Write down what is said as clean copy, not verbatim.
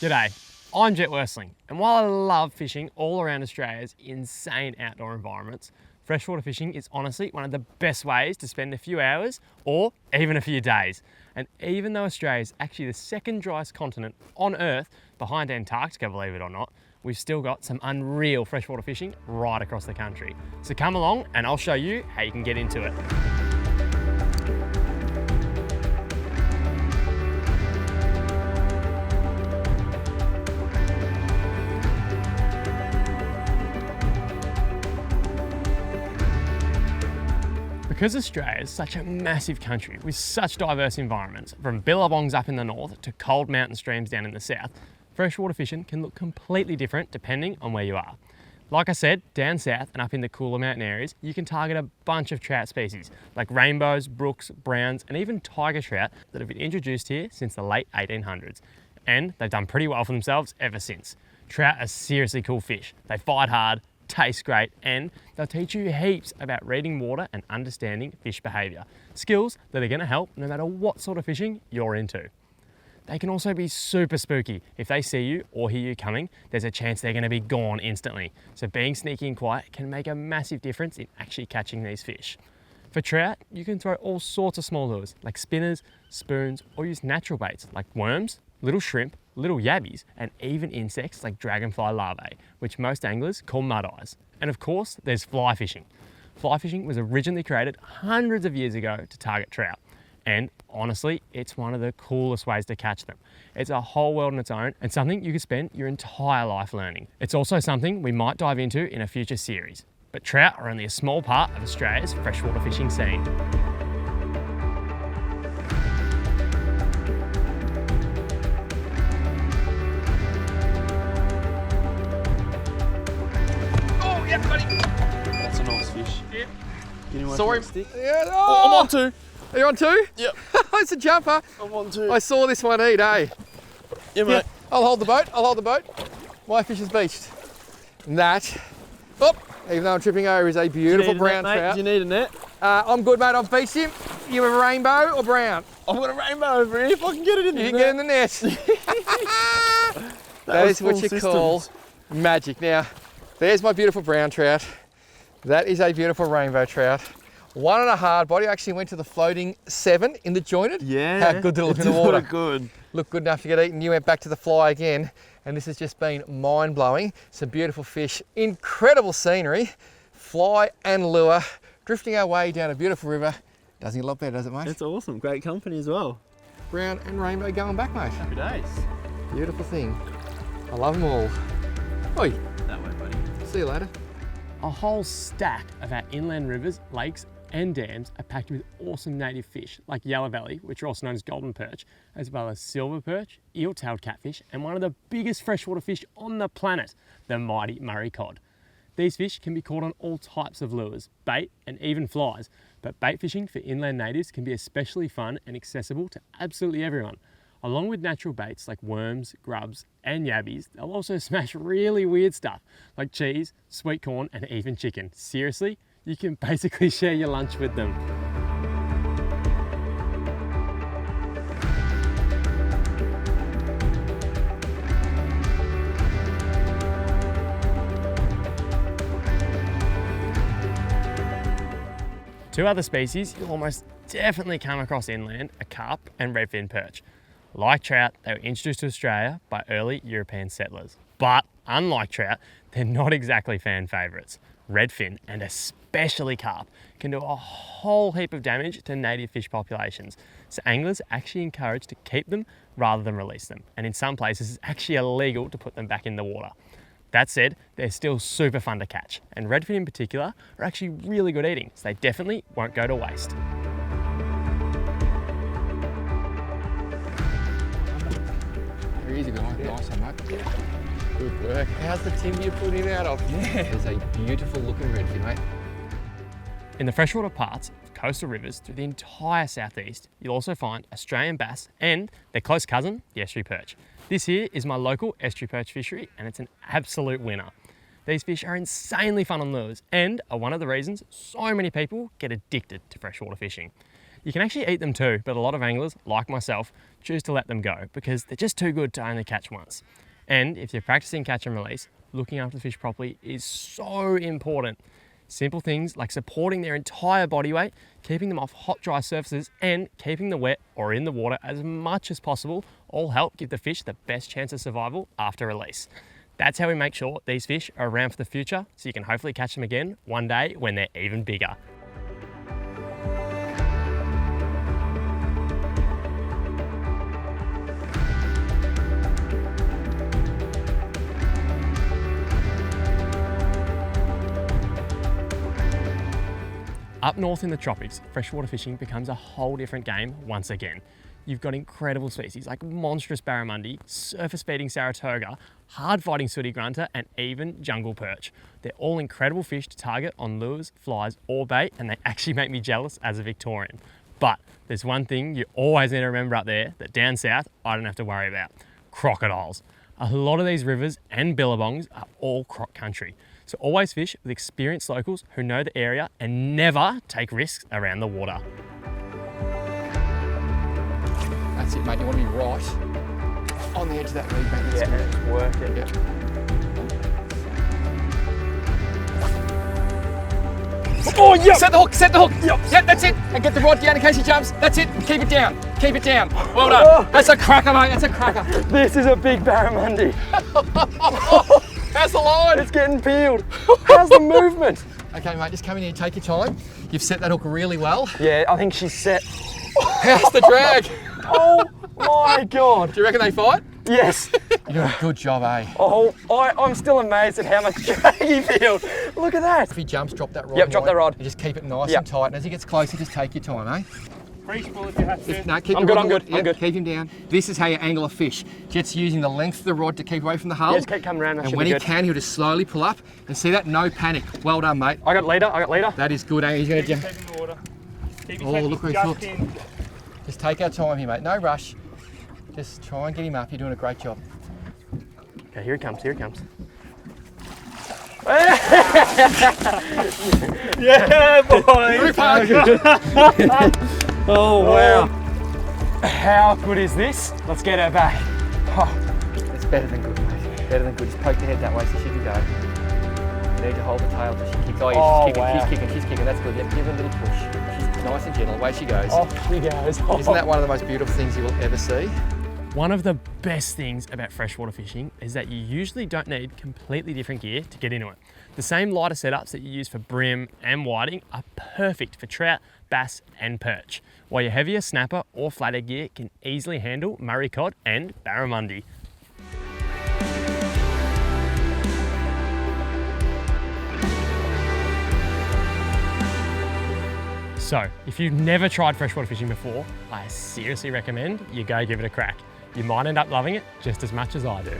G'day, I'm Jet Worsling, and while I love fishing all around Australia's insane outdoor environments, freshwater fishing is honestly one of the best ways to spend a few hours or even a few days. And even though Australia is actually the second driest continent on Earth behind Antarctica, believe it or not, we've still got some unreal freshwater fishing right across the country. So come along and I'll show you how you can get into it. Because Australia is such a massive country with such diverse environments, from billabongs up in the north to cold mountain streams down in the south, freshwater fishing can look completely different depending on where you are. Like I said, down south and up in the cooler mountain areas, you can target a bunch of trout species like rainbows, brooks, browns, and even tiger trout that have been introduced here since the late 1800s. And they've done pretty well for themselves ever since. Trout are seriously cool fish. They fight hard, taste great, and they'll teach you heaps about reading water and understanding fish behaviour. Skills that are going to help no matter what sort of fishing you're into. They can also be super spooky. If they see you or hear you coming, there's a chance they're going to be gone instantly. So being sneaky and quiet can make a massive difference in actually catching these fish. For trout, you can throw all sorts of small lures like spinners, spoons, or use natural baits like worms, little shrimp, little yabbies, and even insects like dragonfly larvae, which most anglers call mud eyes. And of course, there's fly fishing. Fly fishing was originally created hundreds of years ago to target trout. And honestly, it's one of the coolest ways to catch them. It's a whole world on its own and something you could spend your entire life learning. It's also something we might dive into in a future series. But trout are only a small part of Australia's freshwater fishing scene. Yep, buddy. That's a nice fish. Yep. Sorry. Yeah, Oh, I'm on two. Are you on two? Yep. It's a jumper. I'm on two. I saw this one eat, eh? Yeah, mate. I'll hold the boat. I'll hold the boat. My fish is beached. And that, even though I'm tripping over, is a beautiful brown trout. Do you need a net? I'm good, mate. I've beached him. You have a rainbow or brown? I've got a rainbow over here. If I can get it in the net. You can get in the net. that is what you call magic. Now, there's my beautiful brown trout. That is a beautiful rainbow trout. One on a hard body. I actually went to the floating 7 in the jointed. Yeah. How good did it look in the water? Good. Looked good enough to get eaten. You went back to the fly again, and this has just been mind-blowing. Some beautiful fish, incredible scenery, fly and lure, drifting our way down a beautiful river. Doesn't get a lot better, does it, mate? That's awesome. Great company as well. Brown and rainbow going back, mate. Happy days. Beautiful thing. I love them all. Oi. That way, buddy. See you later. A whole stack of our inland rivers, lakes, and dams are packed with awesome native fish like yellow belly, which are also known as golden perch, as well as silver perch, eel-tailed catfish, and one of the biggest freshwater fish on the planet, the mighty Murray cod. These fish can be caught on all types of lures, bait and even flies, but bait fishing for inland natives can be especially fun and accessible to absolutely everyone. Along with natural baits like worms, grubs, and yabbies, they'll also smash really weird stuff like cheese, sweet corn, and even chicken. Seriously, you can basically share your lunch with them. Two other species you'll almost definitely come across inland are carp and redfin perch. Like trout, they were introduced to Australia by early European settlers. But unlike trout, they're not exactly fan favourites. Redfin, and especially carp, can do a whole heap of damage to native fish populations. So anglers are actually encouraged to keep them rather than release them. And in some places, it's actually illegal to put them back in the water. That said, they're still super fun to catch. And redfin in particular are actually really good eating, so they definitely won't go to waste. Very easy, but nice one, mate. Good work. How's the timber you're putting out of? Yeah. There's a beautiful looking redfin, mate. In the freshwater parts of coastal rivers through the entire southeast, you'll also find Australian bass and their close cousin, the estuary perch. This here is my local estuary perch fishery, and it's an absolute winner. These fish are insanely fun on lures and are one of the reasons so many people get addicted to freshwater fishing. You can actually eat them too, but a lot of anglers, like myself, choose to let them go because they're just too good to only catch once. And if you're practicing catch and release, looking after the fish properly is so important. Simple things like supporting their entire body weight, keeping them off hot, dry surfaces, and keeping them wet or in the water as much as possible all help give the fish the best chance of survival after release. That's how we make sure these fish are around for the future, so you can hopefully catch them again one day when they're even bigger. Up north in the tropics, freshwater fishing becomes a whole different game once again. You've got incredible species like monstrous barramundi, surface-feeding Saratoga, hard-fighting sooty grunter, and even jungle perch. They're all incredible fish to target on lures, flies, or bait, and they actually make me jealous as a Victorian. But there's one thing you always need to remember up there that down south, I don't have to worry about: crocodiles. A lot of these rivers and billabongs are all croc country. So always fish with experienced locals who know the area and never take risks around the water. That's it, mate. You want to be right on the edge of that reed bank. That's good. It's working. Yeah. Oh, yeah! Set the hook, set the hook. Yep. Yep, that's it. And get the rod down in case he jumps. That's it. Keep it down. Keep it down. Well done. That's a cracker, mate. That's a cracker. This is a big barramundi. How's the line? It's getting peeled. How's the movement? Okay, mate, just come in here, take your time. You've set that hook really well. Yeah, I think she's set. How's the drag? Oh my God. Do you reckon they fight? Yes. You're doing a good job, eh? Oh, I'm still amazed at how much drag he peeled. Look at that. If he jumps, drop that rod. Yep, drop that rod. And just keep it nice Yep. and tight. And as he gets closer, just take your time, eh? Free spool if you have to. No, keep I'm the good, rod I'm on the- good, yep, I'm good. Keep him down. This is how you angle a fish. Jet's using the length of the rod to keep away from the hull. Yeah, just keep coming around. That And should when be he good. can, he'll just slowly pull up. And see that? No panic. Well done, mate. I got leader. That is good, eh? He's going Keep to it in the water. Keep your Oh, technique look where he's just hooked. in. just take our time here, mate. No rush. Just try and get him up. You're doing a great job. Okay, here he comes, here he comes. Yeah, boy. Rip hard. Oh, wow. How good is this? Let's get her back. Oh, It's better than good, mate. Better than good. Just poke the head that way so she can go. You need to hold the tail so she kicks. Oh, yeah, Oh, she's kicking, wow. she's kicking. That's good. Yep, give her a little push. She's nice and gentle. Away she goes. off she goes. Oh. Isn't that one of the most beautiful things you will ever see? One of the best things about freshwater fishing is that you usually don't need completely different gear to get into it. The same lighter setups that you use for brim and whiting are perfect for trout, bass and perch, while your heavier snapper or flathead gear can easily handle Murray cod and barramundi. So, if you've never tried freshwater fishing before, I seriously recommend you go give it a crack. You might end up loving it just as much as I do.